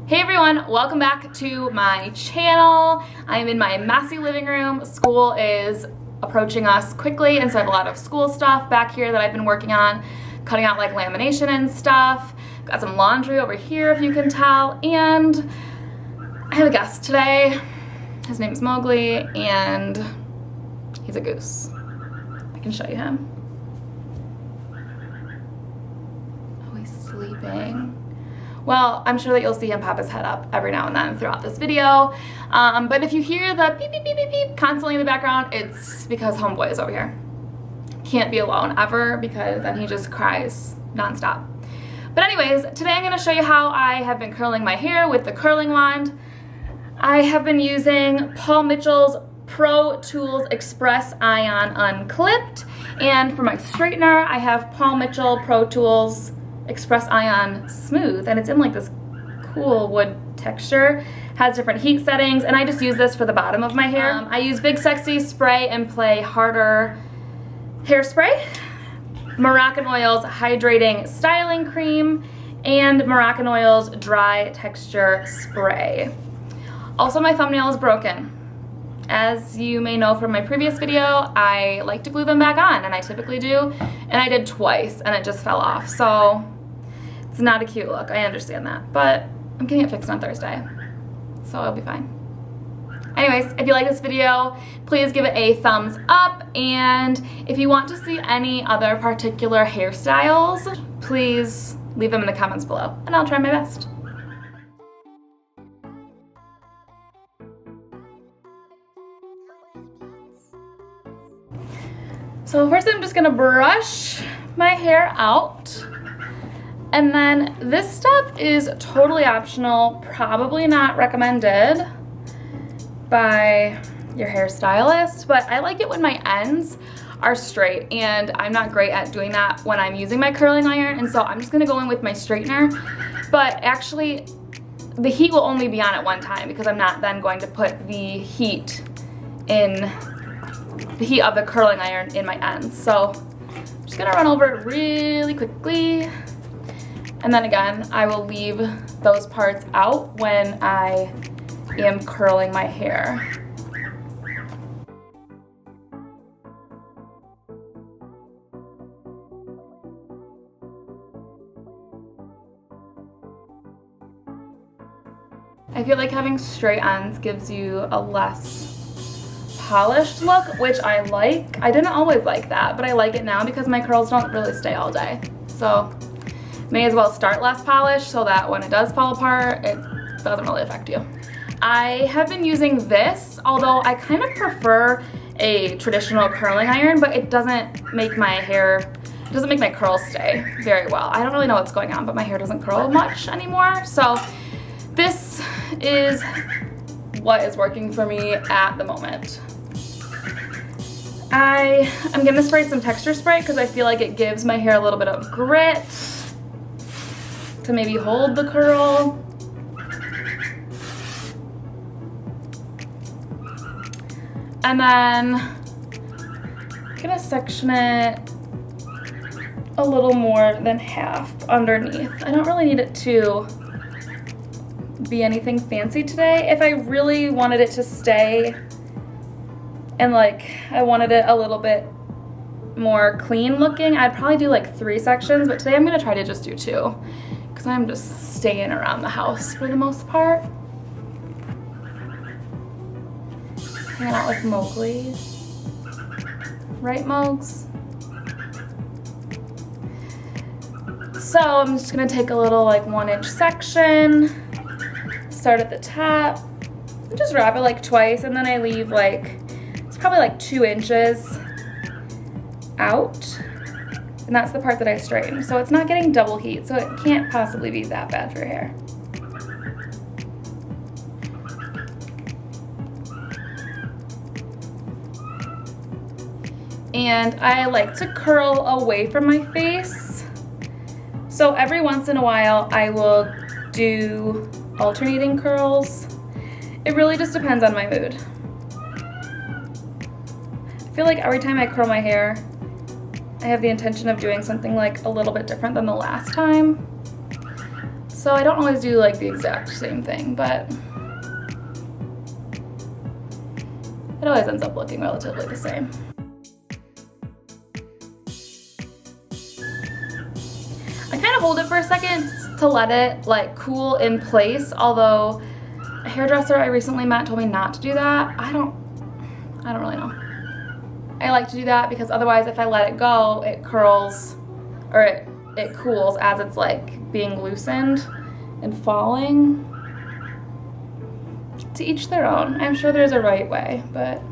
Hey everyone, welcome back to my channel. I'm in my messy living room. School is approaching us quickly, and so I have a lot of school stuff back here that I've been working on, cutting out like lamination and stuff. Got some laundry over here if you can tell, and I have a guest today. His name is Mowgli, and he's a goose. I can show you him. Oh, he's sleeping. Well, I'm sure that you'll see him pop his head up every now and then throughout this video. But if you hear the beep, beep, beep, beep, beep constantly in the background, it's because homeboy is over here. Can't be alone ever because then he just cries nonstop. But anyways, today I'm gonna show you how I have been curling my hair with the curling wand. I have been using Paul Mitchell's Pro Tools Express Ion Unclipped. And for my straightener, I have Paul Mitchell Pro Tools Express Ion Smooth, and it's in like this cool wood texture, has different heat settings, and I just use this for the bottom of my hair. I use Big Sexy Spray and Play Harder Hairspray, Moroccan Oil's Hydrating Styling Cream, and Moroccan Oil's Dry Texture Spray. Also, my thumbnail is broken. As you may know from my previous video, I like to glue them back on, and I typically do, and I did twice, and it just fell off, so it's not a cute look, I understand that, but I'm getting it fixed on Thursday, so it'll be fine. Anyways, if you like this video, please give it a thumbs up, and if you want to see any other particular hairstyles, please leave them in the comments below, and I'll try my best. So first I'm just gonna brush my hair out. And then this step is totally optional, probably not recommended by your hairstylist, but I like it when my ends are straight, and I'm not great at doing that when I'm using my curling iron, and so I'm just gonna go in with my straightener. But actually, the heat will only be on at one time because I'm not then going to put the heat of the curling iron in my ends. So I'm just gonna run over it really quickly. And then again, I will leave those parts out when I am curling my hair. I feel like having straight ends gives you a less polished look, which I like. I didn't always like that, but I like it now because my curls don't really stay all day. So may as well start less polished so that when it does fall apart, it doesn't really affect you. I have been using this, although I kind of prefer a traditional curling iron, but it doesn't make my curls stay very well. I don't really know what's going on, but my hair doesn't curl much anymore. So this is what is working for me at the moment. I'm gonna spray some texture spray because I feel like it gives my hair a little bit of grit to maybe hold the curl. And then I'm gonna section it a little more than half underneath. I don't really need it to be anything fancy today. If I really wanted it to stay and like I wanted it a little bit more clean looking, I'd probably do like 3 sections, but today I'm gonna try to just do 2 because I'm just staying around the house for the most part. Hanging out with Mowgli. Right, Mogs? So I'm just gonna take a little like 1-inch section, start at the top, and just wrap it like twice, and then I leave like, it's probably like 2 inches out, and that's the part that I straighten. So it's not getting double heat, so it can't possibly be that bad for your hair. And I like to curl away from my face. So every once in a while I will do alternating curls. It really just depends on my mood. I feel like every time I curl my hair, I have the intention of doing something like a little bit different than the last time. So I don't always do like the exact same thing, but it always ends up looking relatively the same. I kind of hold it for a second to let it like cool in place, although a hairdresser I recently met told me not to do that. I don't really know. I like to do that because otherwise if I let it go, it curls, or it cools as it's like being loosened and falling. To each their own. I'm sure there's a right way, but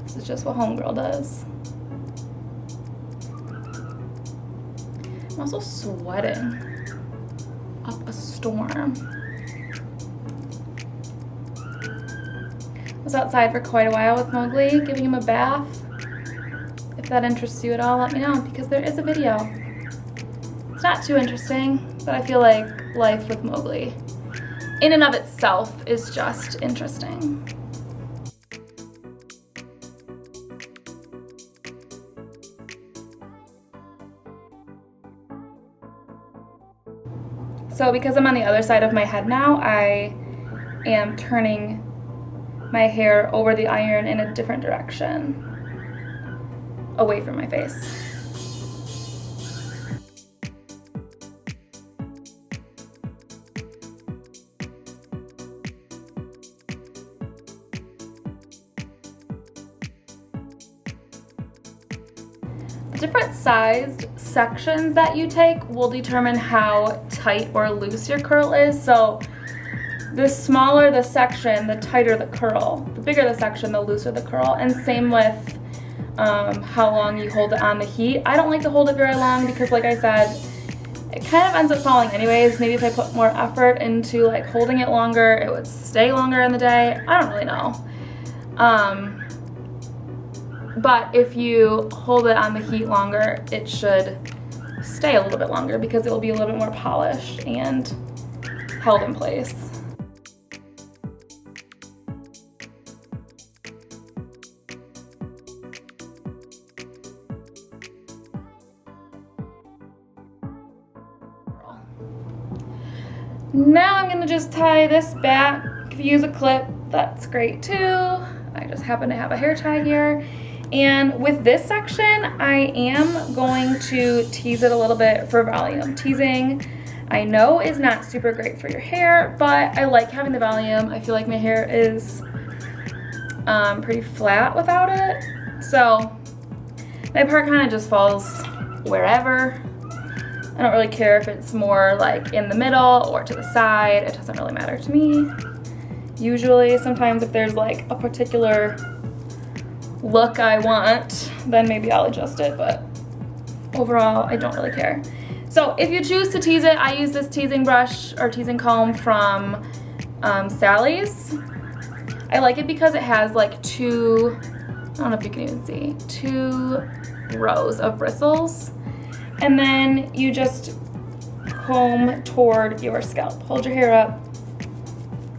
this is just what homegirl does. I'm also sweating up a storm. I was outside for quite a while with Mowgli, giving him a bath. If that interests you at all, let me know, because there is a video. It's not too interesting, but I feel like life with Mowgli in and of itself is just interesting. So because I'm on the other side of my head now, I am turning my hair over the iron in a different direction, away from my face. Different sized sections that you take will determine how tight or loose your curl is. So the smaller the section, the tighter the curl. The bigger the section, the looser the curl. And same with how long you hold it on the heat. I don't like to hold it very long because, like I said, it kind of ends up falling anyways. Maybe if I put more effort into like holding it longer, it would stay longer in the day. I don't really know. But if you hold it on the heat longer, it should stay a little bit longer because it will be a little bit more polished and held in place. Now I'm gonna just tie this back. If you use a clip, that's great too. I just happen to have a hair tie here. And with this section, I am going to tease it a little bit for volume. Teasing, I know, is not super great for your hair, but I like having the volume. I feel like my hair is pretty flat without it. So my part kind of just falls wherever. I don't really care if it's more like in the middle or to the side. It doesn't really matter to me. Usually, sometimes if there's like a particular look I want, then maybe I'll adjust it, but overall I don't really care. So if you choose to tease it, I use this teasing brush or teasing comb from Sally's. I like it because it has like two, I don't know if you can even see, 2 rows of bristles, and then you just comb toward your scalp. Hold your hair up,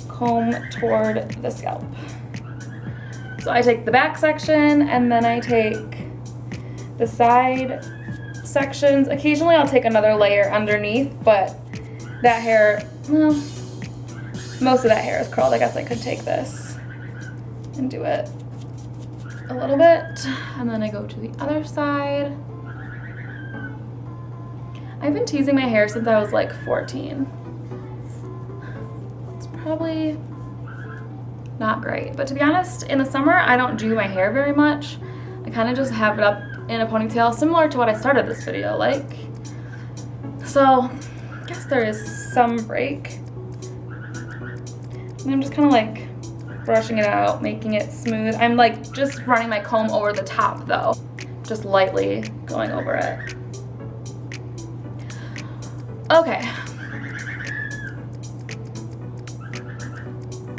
comb toward the scalp. So I take the back section and then I take the side sections. Occasionally I'll take another layer underneath, but that hair, well, most of that hair is curled. I guess I could take this and do it a little bit. And then I go to the other side. I've been teasing my hair since I was like 14. It's probably not great, but to be honest, in the summer I don't do my hair very much. I kind of just have it up in a ponytail, similar to what I started this video like. So I guess there is some break. And I'm just kind of like brushing it out, making it smooth. I'm like just running my comb over the top though, just lightly going over it. Okay.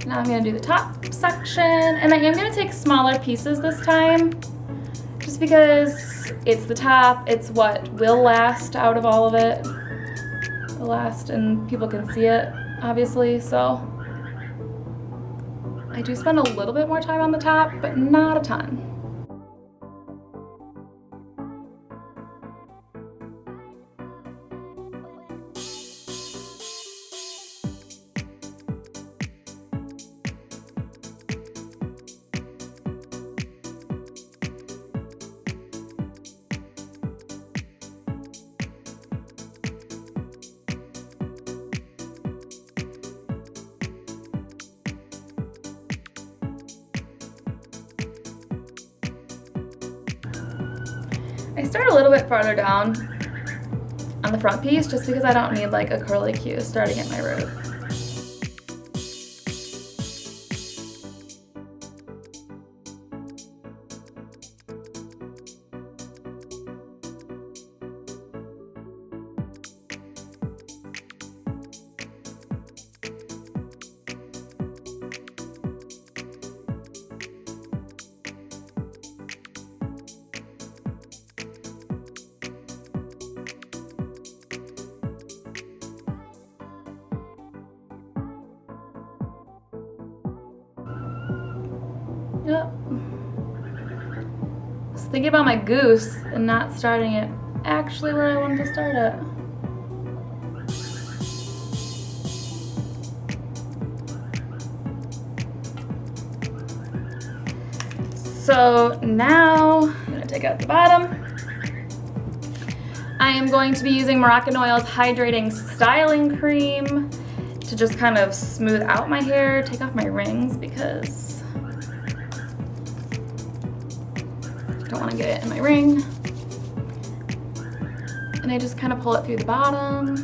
Now I'm gonna do the top section, and I am gonna take smaller pieces this time, just because it's the top, it's what will last out of all of it. It'll last and people can see it, obviously, so. I do spend a little bit more time on the top, but not a ton. I start a little bit farther down on the front piece just because I don't need like a curly Q starting at my root. Yep. I was thinking about my goose and not starting it actually where I wanted to start it. So now I'm gonna take out the bottom. I am going to be using Moroccan Oil's Hydrating Styling Cream to just kind of smooth out my hair, take off my rings because I don't want to get it in my ring. And I just kind of pull it through the bottom.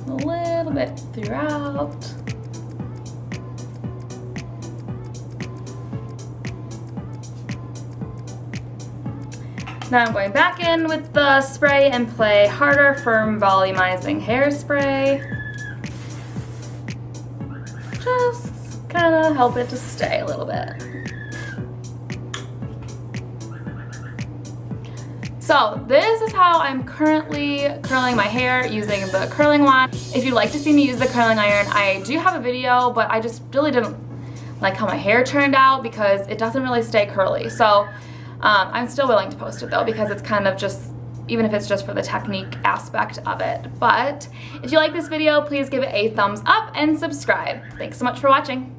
A little bit throughout. Now I'm going back in with the spray and play Harder Firm Volumizing Hairspray. Just kind of help it to stay a little bit. So this is how I'm currently curling my hair using the curling wand. If you'd like to see me use the curling iron, I do have a video, but I just really didn't like how my hair turned out because it doesn't really stay curly. So I'm still willing to post it though because it's kind of just, even if it's just for the technique aspect of it. But if you like this video, please give it a thumbs up and subscribe. Thanks so much for watching.